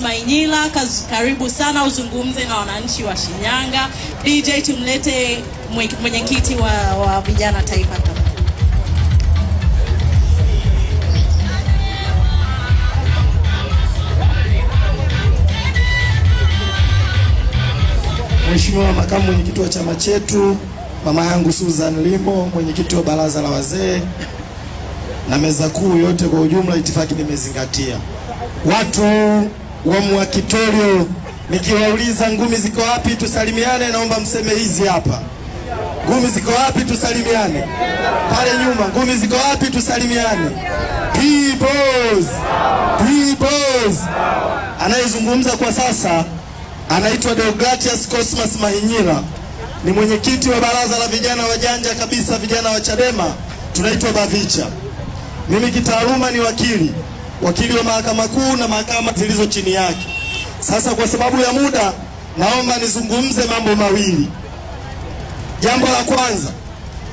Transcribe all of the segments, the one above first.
Mahinyila, karibu sana uzungumze na wananchi wa Shinyanga. DJ, tumlete mwenyekiti wa vijana taifa. Mheshimiwa makamu mwenyekiti wa chama chetu, mama yangu Susan Limo, mwenyekiti wa baraza la wazee na meza kuu yote kwa ujumla, itifaki nimezingatia. Watu wa Mwakitorio, nikiwauliza ngumi ziko wapi tusalimiane, naomba mseme hizi hapa. Ngumi ziko wapi tusalimiane? Pale nyuma, ngumi ziko wapi tusalimiane? Peoples! Peoples! Anayezungumza kwa sasa anaitwa Deogratius Cosmas Mahinyila, ni mwenyekiti wa baraza la vijana wajanja kabisa, vijana wa Chadema, tunaitwa Bavicha. Mimi kitaaluma ni wakili wa mahakama kuu na mahakama zilizo chini yake. Sasa kwa sababu ya muda, naomba nizungumze mambo mawili. Jambo la kwanza,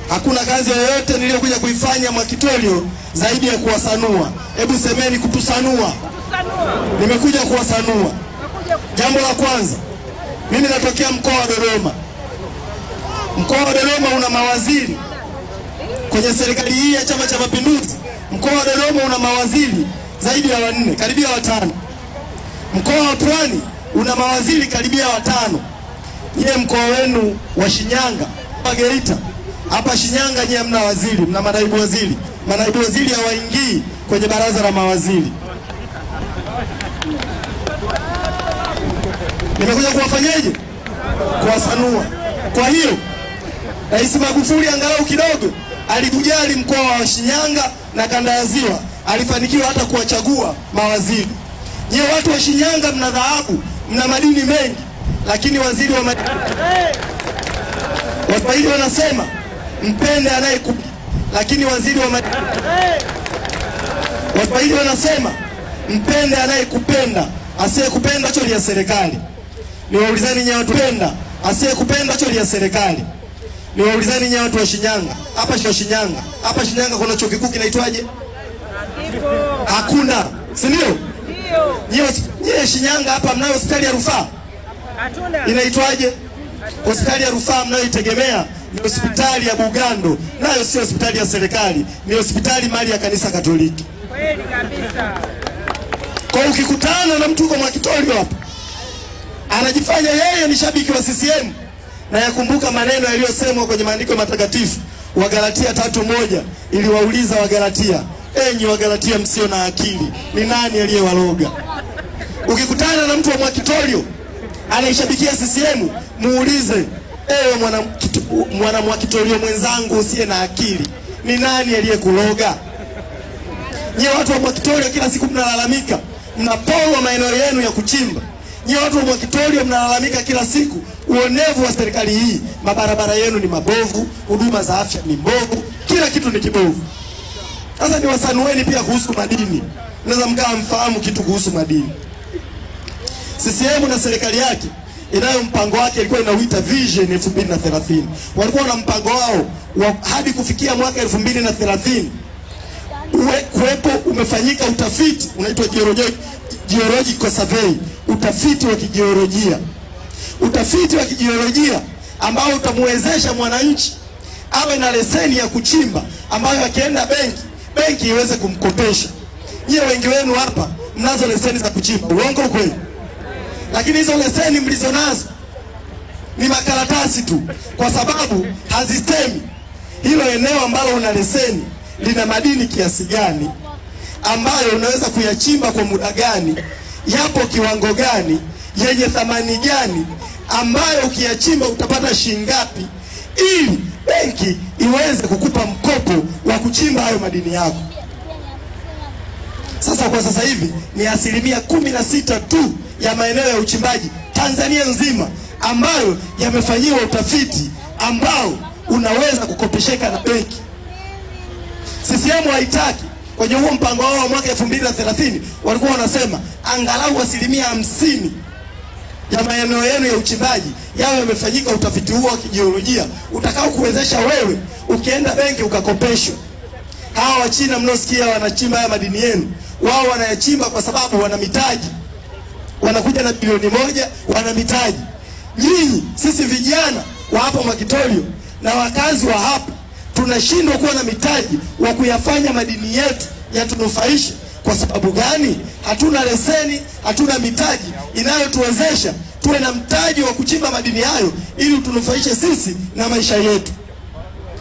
hakuna kazi yoyote niliyokuja kuifanya Mwakitorio zaidi ya kuwasanua. Hebu semeni kutusanua. Nimekuja kuwasanua. Jambo la kwanza, mimi natokea mkoa wa Dodoma. Mkoa wa Dodoma una mawaziri. Kwenye serikali hii ya Chama cha Mapinduzi, mkoa wa Dodoma una mawaziri zaidi ya 4, karibia 5. Mkoa wa Pwani una mawaziri karibia 5. Nyie mkoa wenu wa Shinyanga, Geita, hapa Shinyanga nyie mna waziri, mna manaibu waziri. Manaibu waziri hawaingii kwenye baraza la mawaziri. Nimekuja kuwafanyaje? Kuwasanua. Kwa hiyo Rais Magufuli angalau kidogo alikujali mkoa wa Shinyanga na kanda ya Ziwa, alifanikiwa hata kuwachagua mawaziri. Nyie watu wa Shinyanga mna dhahabu, mna madini mengi, lakini waziri wa madini, Waswahili wanasema mpende anayekupa, lakini waziri wa madini, Waswahili wanasema mpende anayekupenda, asiyekupenda choli ya serikali. Niwaulizani nyie watu penda, asiyekupenda choli ya serikali. Niwaulizani nyie watu wa Shinyanga, hapa Shinyanga kuna chuo kikuu kinaitwaje? Hakuna, si ndio? Nyie Shinyanga hapa mnayo hospitali ya rufaa. Inaitwaje? Hospitali ya rufaa mnayoitegemea ni hospitali ya Bugando, nayo sio hospitali ya serikali, ni hospitali mali ya kanisa Katoliki. Kweli kabisa. Kwa ukikutana na mtu kwa Mwakitorio hapa, anajifanya yeye ni shabiki wa CCM, na yakumbuka maneno yaliyosemwa kwenye maandiko matakatifu, Wagalatia 3:1, ili wauliza Wagalatia, enyi Wagalatia msio na akili, ni nani aliyewaloga? Ukikutana na mtu wa Mwakitorio anaishabikia CCM, muulize, ewe mwana Mwakitorio mwenzangu usiye na akili, ni nani aliyekuloga? Nyie watu wa Mwakitorio kila siku mnalalamika, mnaporwa maeneo yenu ya kuchimba. Nyie watu wa Mwakitorio mnalalamika kila siku uonevu wa serikali hii, mabarabara yenu ni mabovu, huduma za afya ni mbovu, kila kitu ni kibovu. Sasa ni wasanueni pia kuhusu madini. Mnaweza mkawa mfahamu kitu kuhusu madini. CCM na serikali yake inayo mpango wake, ilikuwa inauita Vision 2030. Walikuwa na mpango wao hadi kufikia mwaka 2030 kuwepo umefanyika utafiti unaitwa geological survey, utafiti wa kijiolojia. Utafiti wa kijiolojia ambao utamwezesha mwananchi awe na leseni ya kuchimba, ambayo akienda benki iweze kumkopesha. Nyie wengi wenu hapa mnazo leseni za kuchimba, uongo kweli? Lakini hizo leseni mlizonazo ni makaratasi tu, kwa sababu hazisemi hilo eneo ambalo una leseni lina madini kiasi gani, ambayo unaweza kuyachimba kwa muda gani, yapo kiwango gani, yenye thamani gani, ambayo ukiyachimba utapata shilingi ngapi, ili benki iweze kukupa mkopo wa kuchimba hayo madini yako. Sasa kwa sasa hivi ni 16% tu ya maeneo ya uchimbaji Tanzania nzima ambayo yamefanyiwa utafiti ambao unaweza kukopesheka na benki. CCM haitaki. Kwenye huo mpango wao wa mwaka 2030 walikuwa wanasema angalau 50% ya maeneo yenu ya uchimbaji yawe yamefanyika utafiti huo wa kijiolojia utakao kuwezesha wewe ukienda benki ukakopeshwa. Hawa wa China mnaosikia wanachimba haya madini yenu, wao wanayachimba kwa sababu wana mitaji. wanakuja na bilioni 1, wana mitaji. Nyinyi sisi vijana wa hapa Mwakitorio na wakazi wa hapa tunashindwa kuwa na mitaji wa kuyafanya madini yetu yatunufaishe. Kwa sababu gani? Hatuna leseni, hatuna mitaji inayotuwezesha tuwe na mtaji wa kuchimba madini hayo ili tunufaishe sisi na maisha yetu.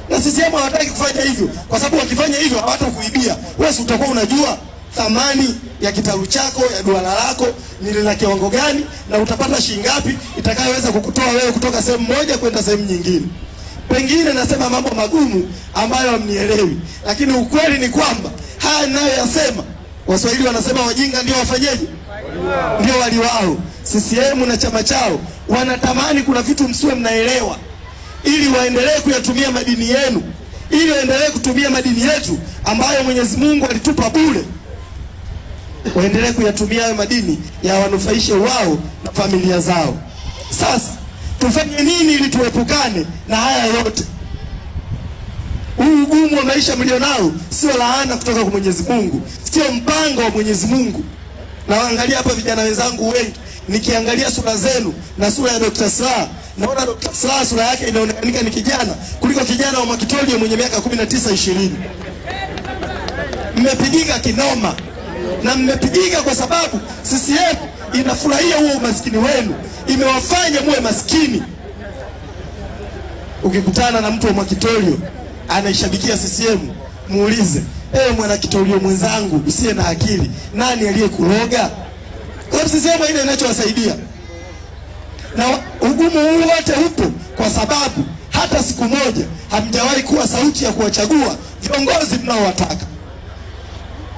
Na sisi hapa hawataki kufanya hivyo, kwa sababu wakifanya hivyo hawatakuibia. Wewe utakuwa unajua thamani ya kitalu chako, ya duara lako ni la kiwango gani, na utapata shilingi ngapi itakayoweza kukutoa wewe kutoka sehemu moja kwenda sehemu nyingine. Pengine nasema mambo magumu ambayo hamnielewi, lakini ukweli ni kwamba haya ninayoyasema, Waswahili wanasema wajinga ndio wafanyeje? Ndio wali wao. CCM na chama chao wanatamani kuna vitu msiwe mnaelewa, ili waendelee kuyatumia madini yenu, ili waendelee kutumia madini yetu ambayo Mwenyezi Mungu alitupa bure. Waendelee kuyatumia hayo madini ya wanufaishe wao na familia zao. Sasa tufanye nini ili tuepukane na haya yote? Huu ugumu wa maisha mlionao sio laana kutoka kwa Mwenyezi Mungu, sio mpango wa Mwenyezi Mungu. Na waangalia hapa vijana wenzangu wengi, nikiangalia sura zenu na sura ya Dr. Slaa, naona Dr. Slaa sura yake inaonekana ni kijana kuliko kijana wa Mwakitorio mwenye miaka 19-20. Mmepigika kinoma, na mmepigika kwa sababu CCM inafurahia huo umaskini wenu, imewafanya muwe maskini. Ukikutana na mtu wa Mwakitorio anaishabikia CCM, muulize, mwana Kitorio mwenzangu usiye na akili, nani aliyekuroga? Kwa CCM ile inachowasaidia. Na ugumu huu wote upo kwa sababu hata siku moja hamjawahi kuwa sauti ya kuwachagua viongozi mnaowataka.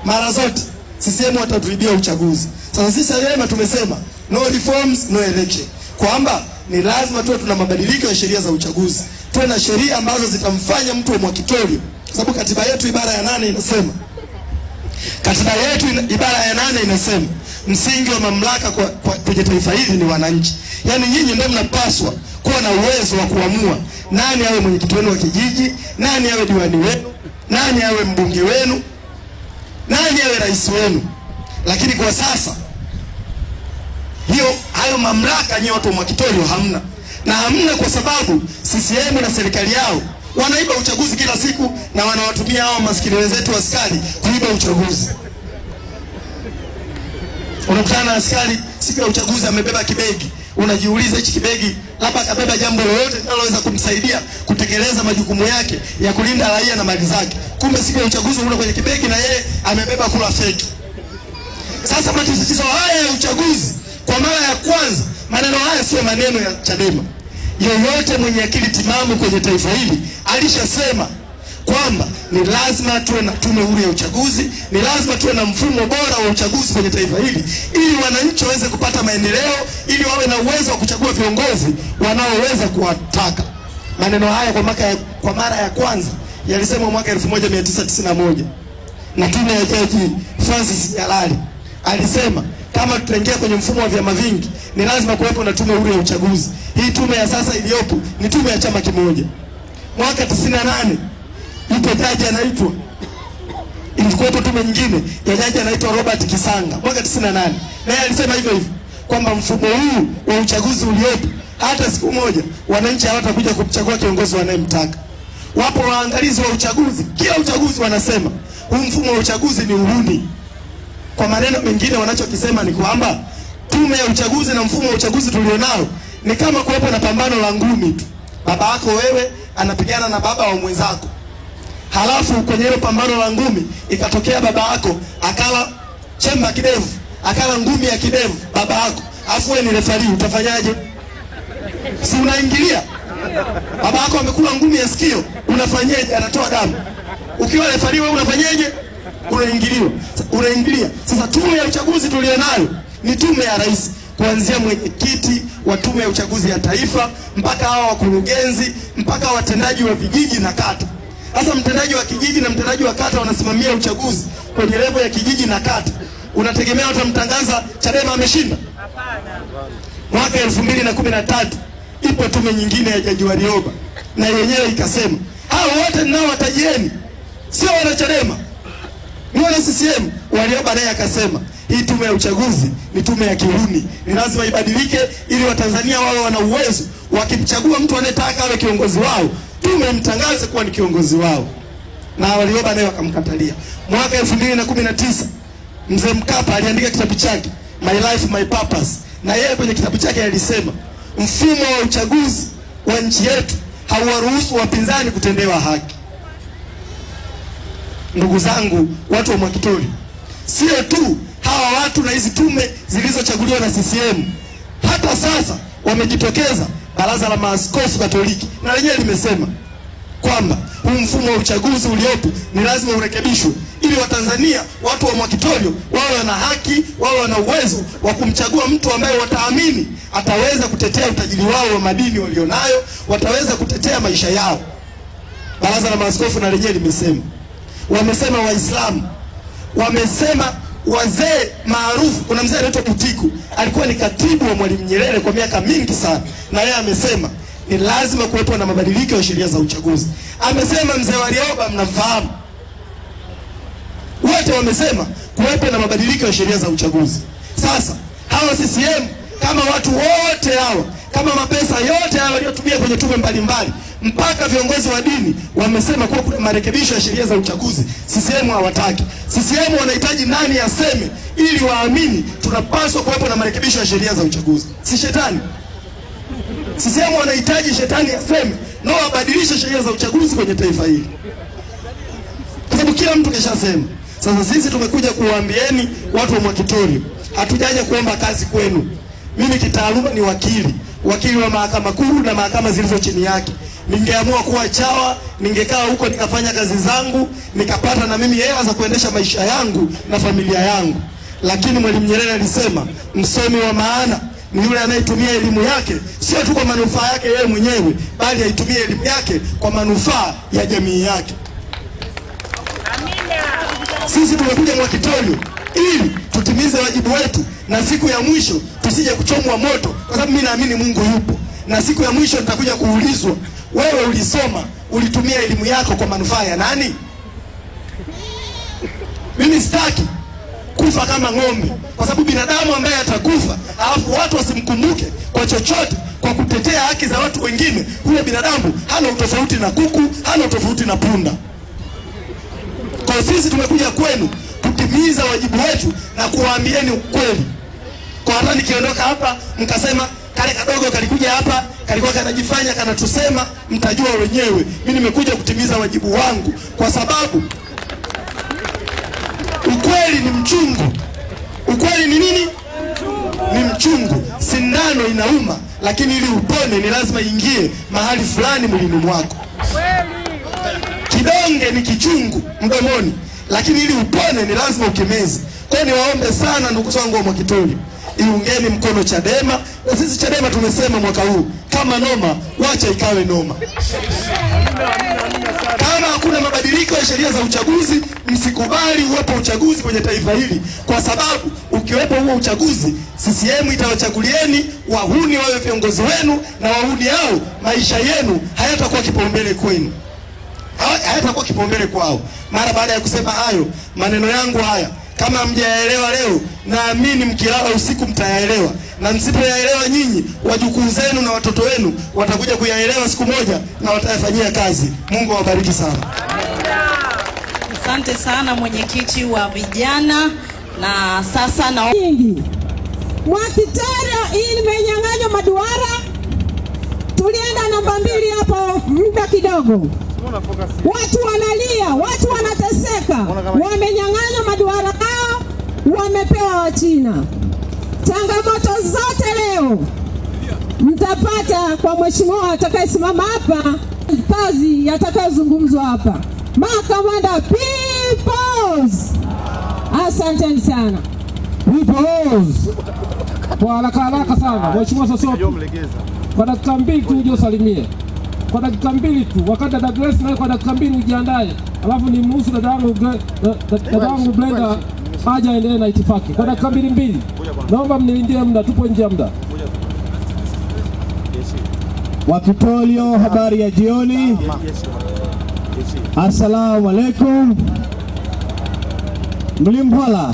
Mara zote CCM watatuibia uchaguzi. Sasa sisi leo tumesema no reforms no election, kwamba ni lazima tuwe tuna mabadiliko ya sheria za uchaguzi, tuwe na sheria ambazo zitamfanya mtu wa Mwakitorio, kwa sababu katiba yetu ibara ya 8 inasema, inasema msingi wa mamlaka kwenye taifa hili ni wananchi. Yaani nyinyi ndio mnapaswa kuwa na uwezo wa kuamua nani awe mwenyekiti wenu wa kijiji, nani awe diwani wenu, nani awe mbunge wenu, nani awe rais wenu. Lakini kwa sasa hayo mamlaka nyewe watu wa Mwakitorio hamna. Na hamna kwa sababu CCM na serikali yao wanaiba uchaguzi kila siku, na wanawatumia hao maskini wenzetu askari kuiba uchaguzi. Unakutana na askari siku ya uchaguzi amebeba kibegi, unajiuliza hichi kibegi labda kabeba jambo lolote linaloweza kumsaidia kutekeleza majukumu yake ya kulinda raia na mali zake. Kumbe siku ya uchaguzi una kwenye kibegi na yeye amebeba kula feki. Sasa matatizo haya ya uchaguzi, kwa mara ya kwanza, maneno haya sio maneno ya Chadema. Yoyote mwenye akili timamu kwenye taifa hili alishasema kwamba ni lazima tuwe na tume huru ya uchaguzi, ni lazima tuwe na mfumo bora wa uchaguzi kwenye taifa hili, ili wananchi waweze kupata maendeleo, ili wawe na uwezo wa kuchagua viongozi wanaoweza kuwataka. Maneno haya kwa mara ya kwanza yalisemwa mwaka 1991 na tume ya Jaji Francis Nyalali. Alisema kama tutaingia kwenye mfumo wa vyama vingi, ni lazima kuwepo na tume huru ya uchaguzi. Hii tume ya sasa iliyopo ni tume ya chama kimoja. Mwaka 98 yupo jaji anaitwa, ilikuwa tume nyingine ya jaji anaitwa Robert Kisanga mwaka 98, naye alisema hivyo kwamba mfumo huu wa uchaguzi uliopo, hata siku moja wananchi hawatakuja kuchagua kiongozi wanayemtaka. Wapo waangalizi wa uchaguzi, kila uchaguzi wanasema huu mfumo wa uchaguzi ni uhuni. Kwa maneno mengine wanachokisema ni kwamba tume ya uchaguzi na mfumo wa uchaguzi tulionao ni kama kuwepo na pambano la ngumi tu. Baba yako wewe anapigana na baba wa mwenzako, halafu kwenye hilo pambano la ngumi ikatokea baba yako akala chemba kidevu, akala ngumi ya kidevu baba yako, afu wewe ni refari, utafanyaje? Si unaingilia? Baba yako amekula ngumi ya sikio, unafanyaje? Anatoa damu. Ukiwa refari wewe unafanyaje? Unaingilia. Sasa tume ya uchaguzi tulionayo ni tume ya rais, kuanzia mwenyekiti wa tume ya uchaguzi ya taifa mpaka hawa wakurugenzi mpaka watendaji wa vijiji na kata. Sasa mtendaji wa kijiji na mtendaji wa kata wanasimamia uchaguzi kwenye level ya kijiji na kata. Unategemea watamtangaza Chadema ameshinda? Hapana. Mwaka 2013 ipo tume nyingine ya Jaji Warioba, na yenyewe ikasema hao wote ninao watajieni, sio wana Chadema, ni wana CCM. Warioba naye akasema hii tume ya uchaguzi ni tume ya kihuni. Ni lazima ibadilike ili Watanzania wawe wana uwezo wakimchagua mtu anayetaka awe kiongozi wao, tume mtangaze kuwa ni kiongozi wao. Na Warioba naye wakamkatalia. Mwaka 2019 Mzee Mkapa aliandika kitabu chake My Life My Purpose, na yeye kwenye kitabu chake alisema mfumo wa uchaguzi wa nchi yetu hauwaruhusu wapinzani kutendewa haki. Ndugu zangu, watu wa Mwakitori, sio tu hawa watu na hizi tume zilizochaguliwa na CCM, hata sasa wamejitokeza Baraza la Maaskofu Katoliki na lenyewe limesema kwamba huu mfumo wa uchaguzi uliopo ni lazima urekebishwe ili Watanzania, watu wa Mwakitori wawe na haki, wawe na uwezo wa kumchagua mtu ambaye wataamini ataweza kutetea utajiri wao wa madini walionayo, wataweza kutetea maisha yao. Baraza la Maaskofu na lenyewe limesema. Wamesema Waislamu, wamesema wazee maarufu. Kuna mzee anaitwa Butiku, alikuwa ni katibu wa Mwalimu Nyerere kwa miaka mingi sana, na yeye amesema ni lazima kuwepo na mabadiliko ya sheria za uchaguzi. Amesema mzee Warioba, mnamfahamu, wote wamesema kuwepo na mabadiliko ya sheria za uchaguzi. Sasa hawa CCM, kama watu wote hawa, kama mapesa yote hawa waliotumia kwenye tume mbalimbali, mpaka viongozi wa dini wamesema kuwa kuna marekebisho ya sheria za uchaguzi, CCM hawataki. CCM wanahitaji nani aseme ili waamini tunapaswa kuwepo na marekebisho ya sheria za uchaguzi? Si shetani? CCM wanahitaji shetani aseme no, wabadilishe sheria za uchaguzi kwenye taifa hili, kwa sababu kila mtu keshasema. Sasa sisi tumekuja kuwaambieni watu wa Mwakitori, hatujaja kuomba kazi kwenu. Mimi kitaaluma ni wakili wa mahakama kuu na mahakama zilizo chini yake. Ningeamua kuwa chawa, ningekaa huko nikafanya kazi zangu, nikapata na mimi hela za kuendesha maisha yangu na familia yangu. Lakini Mwalimu Nyerere alisema msomi wa maana ni yule anayetumia elimu yake sio tu kwa manufaa yake yeye mwenyewe, bali aitumie elimu yake kwa manufaa ya jamii yake. Sisi tumekuja Mwakitori ili tutimize wajibu wetu, na siku ya mwisho tusije kuchomwa moto, kwa sababu mimi naamini Mungu yupo, na siku ya mwisho nitakuja kuulizwa, wewe ulisoma, ulitumia elimu yako kwa manufaa ya nani? Mimi sitaki kufa kama ng'ombe, kwa sababu binadamu ambaye atakufa alafu watu wasimkumbuke kwa chochote, kwa kutetea haki za watu wengine, huyo binadamu hana utofauti na kuku, hana utofauti na punda. Kwa sisi tumekuja kwenu kutimiza wajibu wetu na kuwaambieni ukweli. Kwa hata nikiondoka hapa mkasema kale kadogo kalikuja hapa kalikuwa kanajifanya kanatusema, mtajua wenyewe. Mimi nimekuja kutimiza wajibu wangu, kwa sababu ukweli ni mchungu. Ukweli ni nini? Ni mchungu. Sindano inauma, lakini ili upone ni lazima ingie mahali fulani mwilini mwako. Kidonge ni kichungu mdomoni, lakini ili upone ni lazima ukimeze. Kwa hiyo niwaombe sana ndugu zangu wa Mwakitori, iungeni mkono Chadema, na sisi Chadema tumesema mwaka huu kama noma, wacha ikawe noma. Kama hakuna mabadiliko ya sheria za uchaguzi, msikubali uwepo uchaguzi kwenye taifa hili, kwa sababu ukiwepo huo uchaguzi, CCM itawachagulieni wahuni wawe viongozi wenu, na wahuni hao maisha yenu hayatakuwa kipaumbele kwenu, hayatakuwa kipaumbele kwao. Mara baada ya kusema hayo, maneno yangu haya kama mjaelewa leo, naamini mkilala usiku mtayaelewa, na msipoyaelewa nyinyi, wajukuu zenu na watoto wenu watakuja kuyaelewa siku moja na watayafanyia kazi. Mungu awabariki sana. Asante sana mwenyekiti wa vijana. Na sasa na Mwakitori imenyang'anywa maduara. Tulienda namba 2 hapo muda kidogo. Watu wanalia, watu wanateseka. Wamenyang'anywa maduara hao, wamepewa Wachina. Changamoto zote leo mtapata kwa mheshimiwa atakayesimama hapa, kazi yatakayozungumzwa hapa. Makamanda Peoples. Asante sana. Peoples. Kwa haraka sana, mheshimiwa Sosoku. Kwa dakika 2 tu uje usalimie. Kwa dakika 2 tu, wakati Douglas naye kwa dakika 2 ujiandae. Alafu ni mruhusu dada yangu Brenda haja endelee na itifaki. Kwa dakika 2. Naomba mnilindie muda, tupo nje ya muda. Mwakitori, habari ya jioni. Assalamu alaikum. Mlimhola.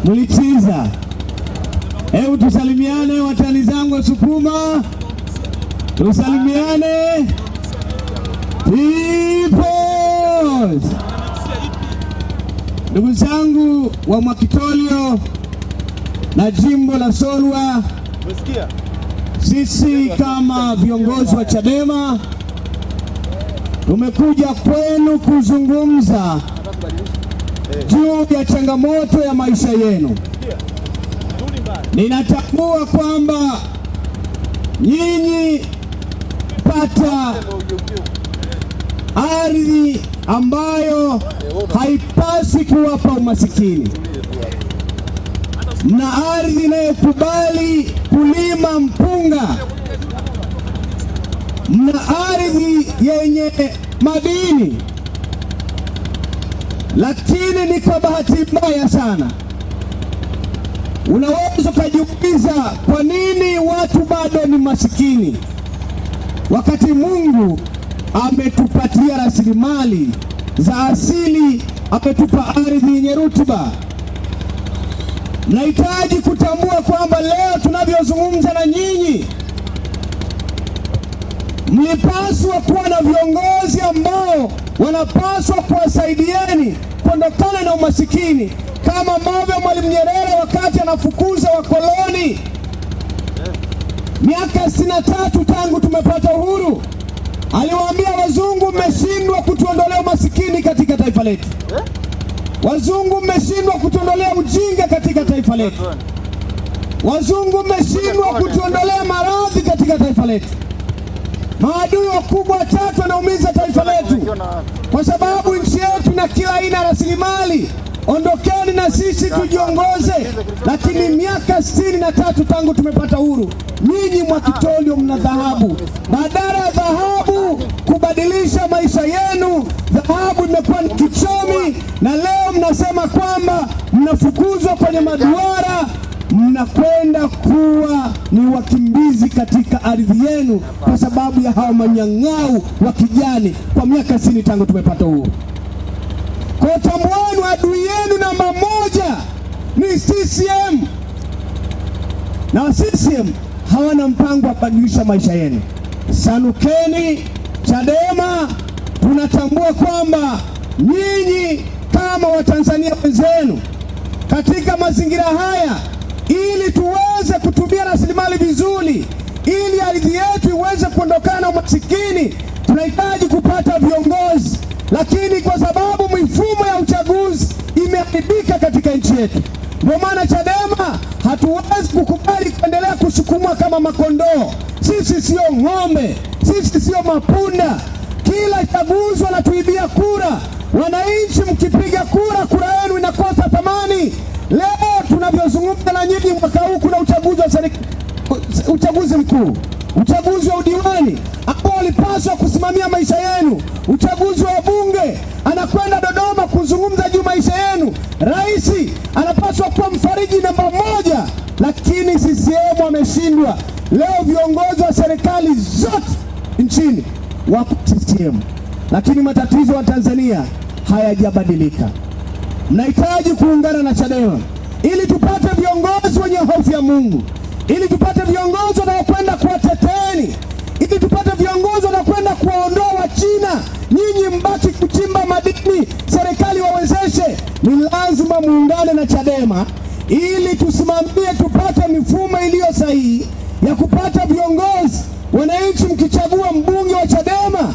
Mlitiza. Hebu tusalimiane watani zangu wa Sukuma. Tusalimiane. Peoples. Ndugu zangu wa Mwakitolio na jimbo la Solwa, sisi kama viongozi wa Chadema tumekuja kwenu kuzungumza juu ya changamoto ya maisha yenu. Ninatambua kwamba nyinyi pata ardhi ambayo haipasi kuwapa umasikini. Mna ardhi inayokubali kulima mpunga. Mna ardhi yenye madini. Lakini ni kwa bahati mbaya sana, unaweza kujiuliza kwa nini watu bado ni masikini wakati Mungu ametupatia rasilimali za asili, ametupa ardhi yenye rutuba. Nahitaji kutambua kwamba leo tunavyozungumza na nyinyi, mlipaswa kuwa na viongozi ambao wanapaswa kuwasaidieni kuondokana na umasikini, kama ambavyo Mwalimu Nyerere wakati anafukuza wakoloni miaka 63 tangu tumepata uhuru, aliwaambia wazungu, mmeshindwa kutuondolea umasikini katika taifa letu. Wazungu, mmeshindwa kutuondolea ujinga katika taifa letu. Wazungu, mmeshindwa kutuondolea maradhi katika taifa letu. Maadui wakubwa watatu wanaumiza taifa letu kwa sababu nchi yetu na kila aina ya rasilimali. Ondokeni na sisi tujiongoze. Lakini miaka 63 tangu tumepata uhuru, nyinyi Mwakitolio mna dhahabu. Badala ya dhahabu kubadilisha maisha yenu, dhahabu imekuwa ni kichomi, na leo mnasema kwamba mnafukuzwa kwenye maduara, mnakwenda kuwa ni wakimbizi katika ardhi yenu kwa sababu ya hao manyang'au wa kijani kwa miaka 60 tangu tumepata uhuru. Kwa tambueni, adui yenu namba moja ni CCM, na CCM hawana mpango wa kubadilisha maisha yenu. Sanukeni Chadema, tunatambua kwamba nyinyi kama Watanzania wenzenu katika mazingira haya, ili tuweze kutumia rasilimali vizuri, ili ardhi yetu iweze kuondokana na umasikini, tunahitaji kupata viongozi. Lakini kwa sababu mifumo ya uchaguzi imeharibika katika nchi yetu, ndio maana Chadema hatuwezi kukubali kuendelea kusukumwa kama makondoo. Sisi sio ng'ombe, sisi sio mapunda. Kila chaguzi wanatuibia kura. Wananchi mkipiga kura, kura yenu inakosa thamani. Leo tunavyozungumza na nyinyi, mwaka huu kuna uchaguzi mkuu, uchaguzi wa udiwani ambao walipaswa kusimamia maisha yenu, uchaguzi wa bunge anakwenda Dodoma kuzungumza juu maisha yenu. Rais anapaswa kuwa mfariji namba moja, lakini CCM wameshindwa. Leo viongozi wa serikali zote nchini wapo CCM, lakini matatizo wa Tanzania hayajabadilika. Mnahitaji kuungana na Chadema ili tupate viongozi wenye hofu ya Mungu, ili tupate viongozi wanaokwenda kuwateteni, ili tupate viongozi wanaokwenda kuwaondoa Wachina. Nyinyi mbaki kuchimba madini, serikali wawezeshe. Ni lazima muungane na Chadema ili tusimamie, tupate mifumo iliyo sahihi ya kupata viongozi. Wananchi mkichagua mbunge wa Chadema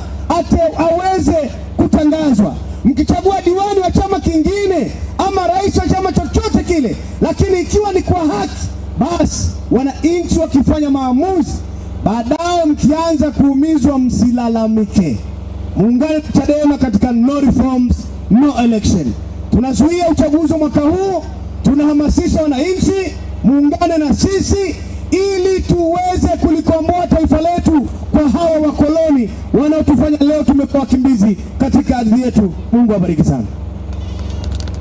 aweze kutangazwa, mkichagua diwani wa chama kingine ama rais wa chama chochote kile, lakini ikiwa ni kwa haki, basi wananchi wakifanya maamuzi, baadaye mkianza kuumizwa msilalamike. Muungane na Chadema katika no reforms, no election. Tunazuia uchaguzi mwaka huu, tunahamasisha wananchi muungane na sisi ili tuweze kulikomboa taifa letu kwa hawa wakoloni wanaotufanya leo tumekuwa wakimbizi katika ardhi yetu. Mungu awabariki sana.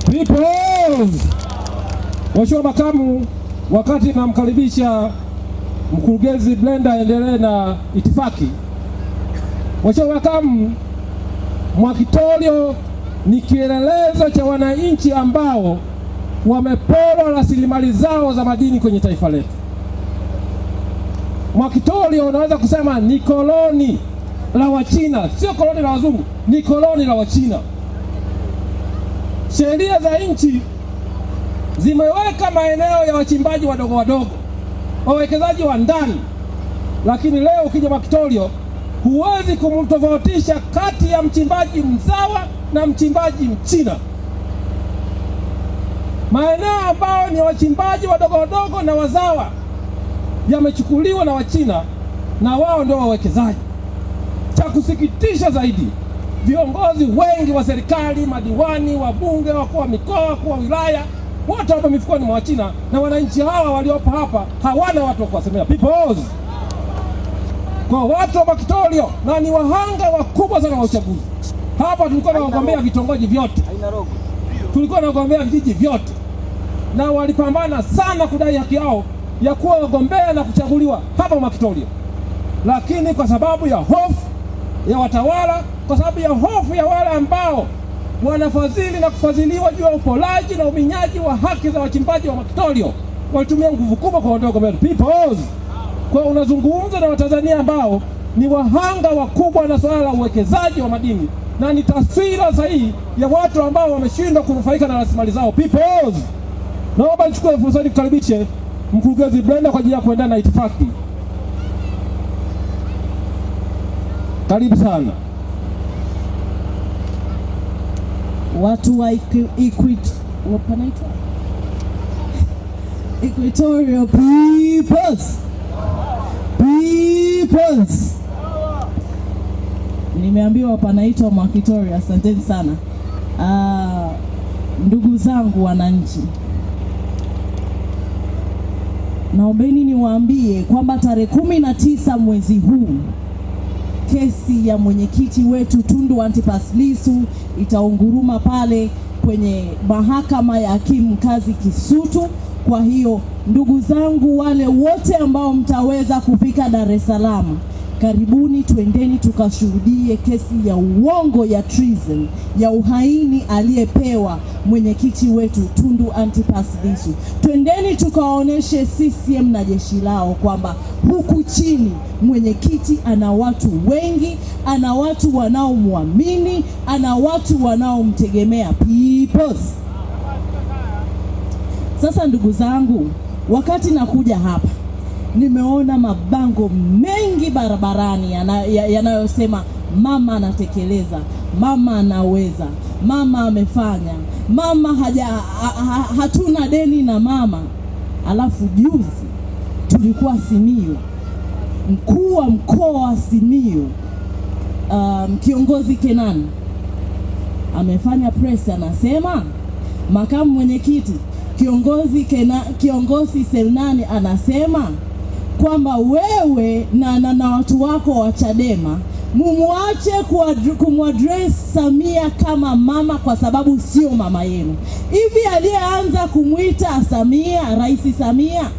Peoples. Mheshimiwa Makamu, wakati namkaribisha mkurugenzi Blenda aendelee na itifaki, Mheshimiwa Makamu, Mwakitolio ni kielelezo cha wananchi ambao wameporwa rasilimali zao za madini kwenye taifa letu. Mwakitorio unaweza kusema ni koloni la Wachina, sio koloni la wazungu, ni koloni la Wachina. Sheria za nchi zimeweka maeneo ya wachimbaji wadogo wadogo, wawekezaji wa ndani, lakini leo ukija Mwakitorio huwezi kumtofautisha kati ya mchimbaji mzawa na mchimbaji Mchina. Maeneo ambayo ni wachimbaji wadogo wadogo na wazawa yamechukuliwa na Wachina na wao ndio wawekezaji. Cha kusikitisha zaidi, viongozi wengi wa serikali, madiwani, wabunge, wakuu wa mikoa, wakuu wa wilaya, wote wapo mifukoni mwa Wachina, na wananchi hawa waliopo hapa hawana watu wa kuwasemea. Peoples, kwa watu wa Mwakitorio na ni wahanga wakubwa sana wa uchaguzi. Hapa tulikuwa na wagombea vitongoji vyote, tulikuwa na wagombea vijiji vyote, na walipambana sana kudai haki yao ya kuwa wagombea na kuchaguliwa hapa Mwakitorio. Lakini kwa sababu ya hofu ya watawala, kwa sababu ya hofu ya wale ambao wanafadhili na kufadhiliwa juu ya upolaji na uminyaji wa haki za wachimbaji wa Mwakitorio, walitumia nguvu kubwa kwa wagombea. Peoples, kwa unazungumza na Watanzania ambao ni wahanga wakubwa na swala la uwekezaji wa madini, na ni taswira sahihi ya watu ambao wameshindwa kunufaika na rasilimali zao. Peoples, naomba nichukue fursa hii kukaribisha Mkurugenzi Brenda kwa ajili ya kuendana na itifaki. Karibu sana. Watu wa Equatorial Peoples. Nimeambiwa panaitwa Mwakitorio. Asanteni sana. Ndugu zangu wananchi, naombeni niwaambie kwamba tarehe 19 mwezi huu kesi ya mwenyekiti wetu Tundu Antipas Lissu itaunguruma pale kwenye mahakama ya hakimu mkazi Kisutu. Kwa hiyo ndugu zangu, wale wote ambao mtaweza kufika Dar es Salaam, karibuni, twendeni tukashuhudie kesi ya uongo ya treason, ya uhaini aliyepewa mwenyekiti wetu Tundu Antipas Lissu. Twendeni tukaoneshe CCM na jeshi lao kwamba huku chini mwenyekiti ana watu wengi, ana watu wanaomwamini, ana watu wanaomtegemea. Peoples, sasa ndugu zangu, wakati nakuja hapa nimeona mabango mengi barabarani yanayosema mama anatekeleza, mama anaweza, mama amefanya, mama hatuna deni na mama. Alafu juzi tulikuwa Simiyu, mkuu wa mkoa wa Simiyu kiongozi Kenani amefanya press, anasema makamu mwenyekiti kiongozi Selnani anasema kwamba wewe na watu wako wa Chadema mumuache kumwadress Samia kama mama kwa sababu sio mama yenu. Hivi aliyeanza kumuita Samia, Rais Samia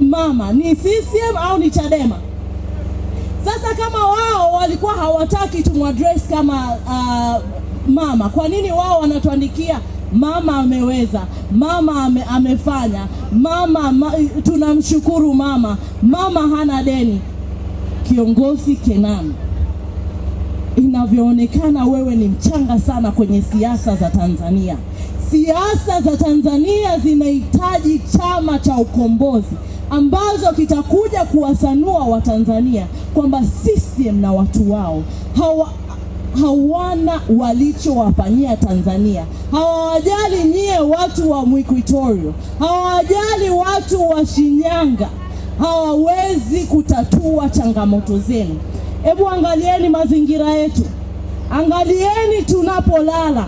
mama, ni CCM au ni Chadema? Sasa kama wao walikuwa hawataki tumwadress kama mama, kwa nini wao wanatuandikia mama ameweza, mama amefanya, mama tunamshukuru mama, mama hana deni? Kiongozi Kenani, inavyoonekana wewe ni mchanga sana kwenye siasa za Tanzania. Siasa za Tanzania zinahitaji chama cha ukombozi ambazo kitakuja kuwasanua Watanzania kwamba CCM na watu wao hawana walichowafanyia Tanzania. Hawajali nyie watu wa Equatorial, hawajali watu wa Shinyanga, hawawezi kutatua changamoto zenu. Hebu angalieni mazingira yetu, angalieni tunapolala.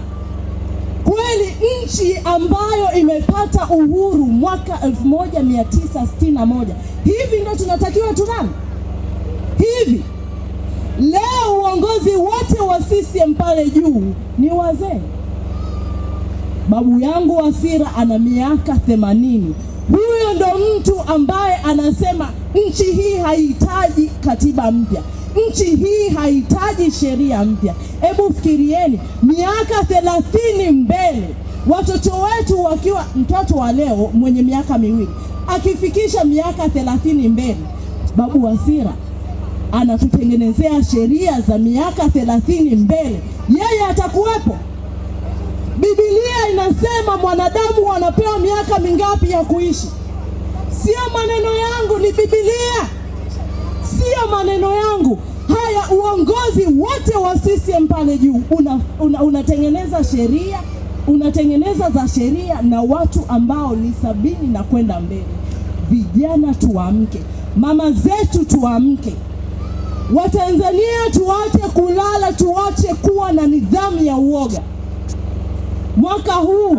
Kweli nchi ambayo imepata uhuru mwaka 1961, hivi ndio tunatakiwa tulale? Hivi leo uongozi wote wa CCM pale juu ni wazee. Babu yangu Wasira ana miaka 80. Huyo ndo mtu ambaye anasema nchi hii haihitaji katiba mpya, nchi hii haihitaji sheria mpya. Hebu fikirieni, miaka 30 mbele Watoto wetu wakiwa, mtoto wa leo mwenye miaka miwili akifikisha miaka 30 mbele, Babu Wasira anatutengenezea sheria za miaka 30 mbele, yeye atakuwepo. Biblia inasema mwanadamu anapewa miaka mingapi ya kuishi. Sio maneno yangu, ni Biblia. Sio maneno yangu. Haya, uongozi wote wa CCM pale juu unatengeneza sheria, unatengeneza za sheria na watu ambao ni 70 na kwenda mbele. Vijana tuamke, mama zetu tuamke. Watanzania tuache kulala, tuache kuwa na nidhamu ya uoga. Mwaka huu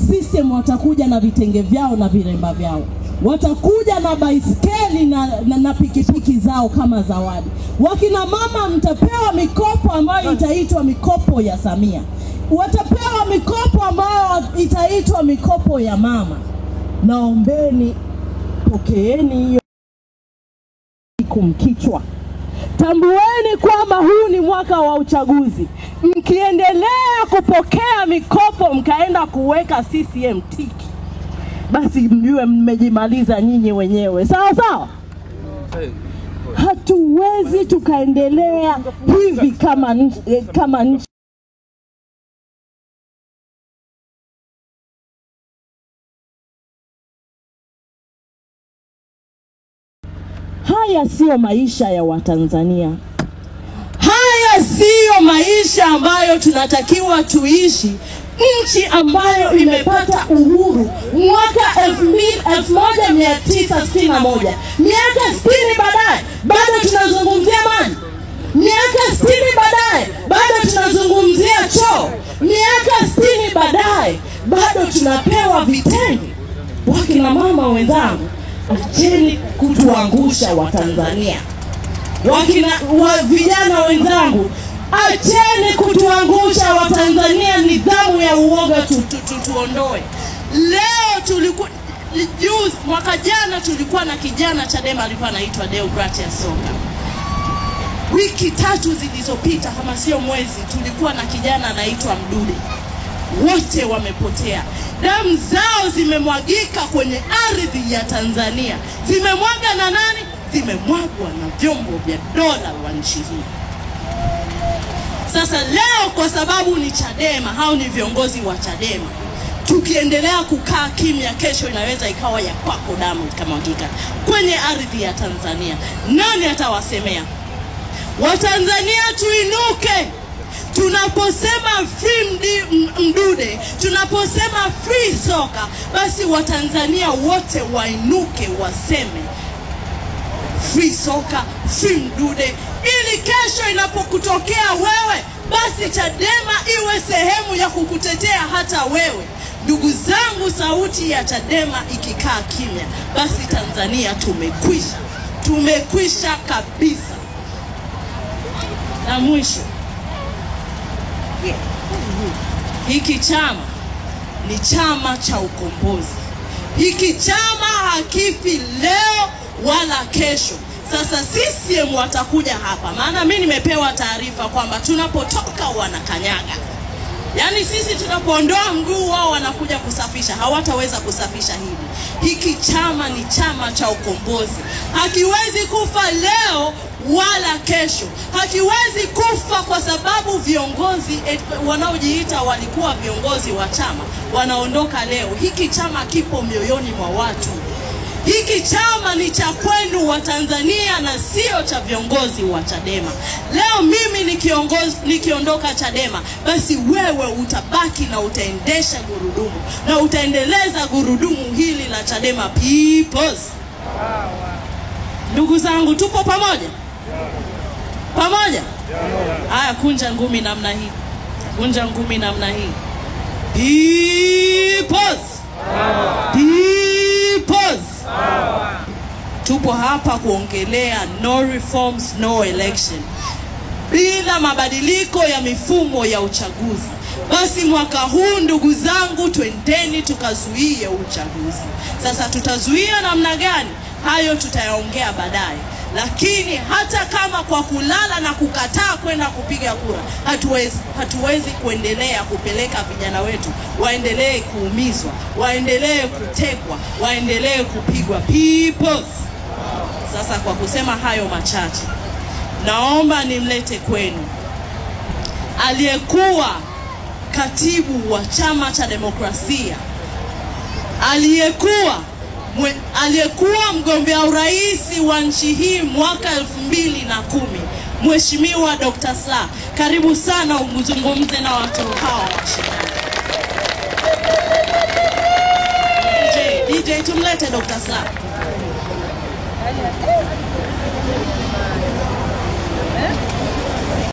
CCM watakuja na vitenge vyao na viremba vyao. Watakuja na baiskeli na pikipiki zao kama zawadi. Wakina mama mtapewa mikopo ambayo itaitwa mikopo ya Samia. Watapewa mikopo ambayo itaitwa mikopo ya mama. Naombeni, pokeeni hiyo kumkichwa. Tambueni kwamba huu ni mwaka wa uchaguzi. Mkiendelea kupokea mikopo mkaenda kuweka CCM tiki, basi mjue mmejimaliza nyinyi wenyewe. Sawa sawa? Hatuwezi tukaendelea hivi kama nchi. Haya sio maisha ya Watanzania. Haya sio maisha ambayo tunatakiwa tuishi. Nchi ambayo imepata uhuru mwaka 1961, miaka 60 baadaye bado tunazungumzia maji. Miaka 60 baadaye bado tunazungumzia choo. Miaka 60 baadaye bado tunapewa vitenge. Wakina mama wenzangu, acheni kutuangusha Watanzania. Vijana wenzangu, acheni kutuangusha Watanzania. Nidhamu ya uoga tuondoe. Leo mwaka jana tulikuwa na kijana Chadema alikuwa anaitwa Deogratias Soka. Wiki 3 zilizopita kama sio mwezi, tulikuwa na kijana anaitwa Mdude. Wote wamepotea. Damu zao zimemwagika kwenye ardhi ya Tanzania. Zimemwaga na nani? Zimemwagwa na vyombo vya dola wa nchi hii. Sasa leo kwa sababu ni Chadema, hao ni viongozi wa Chadema, tukiendelea kukaa kimya, kesho inaweza ikawa ya kwako damu ikamwagika kwenye ardhi ya Tanzania. Nani atawasemea? Watanzania tuinuke. Tunaposema free Mdude, tunaposema free Soka, basi Watanzania wote wainuke waseme free Soka, free Mdude, ili kesho inapokutokea wewe, basi Chadema iwe sehemu ya kukutetea hata wewe. Ndugu zangu, sauti ya Chadema ikikaa kimya, basi Tanzania tumekwisha. Tumekwisha kabisa. Na mwisho, hiki chama ni chama cha ukombozi. Hiki chama hakifi leo wala kesho. Sasa CCM watakuja hapa, maana mimi nimepewa taarifa kwamba tunapotoka wanakanyaga. Yaani sisi tunapoondoa mguu wao wanakuja kusafisha. Hawataweza kusafisha hili. Hiki chama ni chama cha ukombozi. Hakiwezi kufa leo wala kesho. Hakiwezi kufa kwa sababu viongozi wanaojiita walikuwa viongozi wa chama wanaondoka leo. Hiki chama kipo mioyoni mwa watu. Hiki chama ni cha kwenu wa Tanzania na sio cha viongozi wa Chadema. Leo mimi nikiondoka Chadema, basi wewe utabaki na utaendesha gurudumu na utaendeleza gurudumu hili la Chadema Peoples. Ndugu zangu, tupo pamoja? Pamoja? Haya, kunja ngumi namna hii. Kunja ngumi namna hii. Peoples. Peoples. Tupo hapa kuongelea no reforms, no election. Bila mabadiliko ya mifumo ya uchaguzi, basi mwaka huu ndugu zangu, twendeni tukazuie uchaguzi. Sasa tutazuia namna gani? Hayo tutayaongea baadaye. lakini hata kama kwa kulala na kukataa kwenda kupiga kura, hatuwezi kuendelea kupeleka vijana wetu waendelee kuumizwa, waendelee kutekwa, waendelee kupigwa. Peoples. Sasa kwa kusema hayo machache, naomba nimlete kwenu aliyekuwa katibu wa Chama cha Demokrasia, aliyekuwa mgombea urais wa nchi hii mwaka 2010, Mheshimiwa Dr. Slaa. Karibu sana umzungumze na watu hao wa Shinyanga. DJ tumlete Dr. Slaa.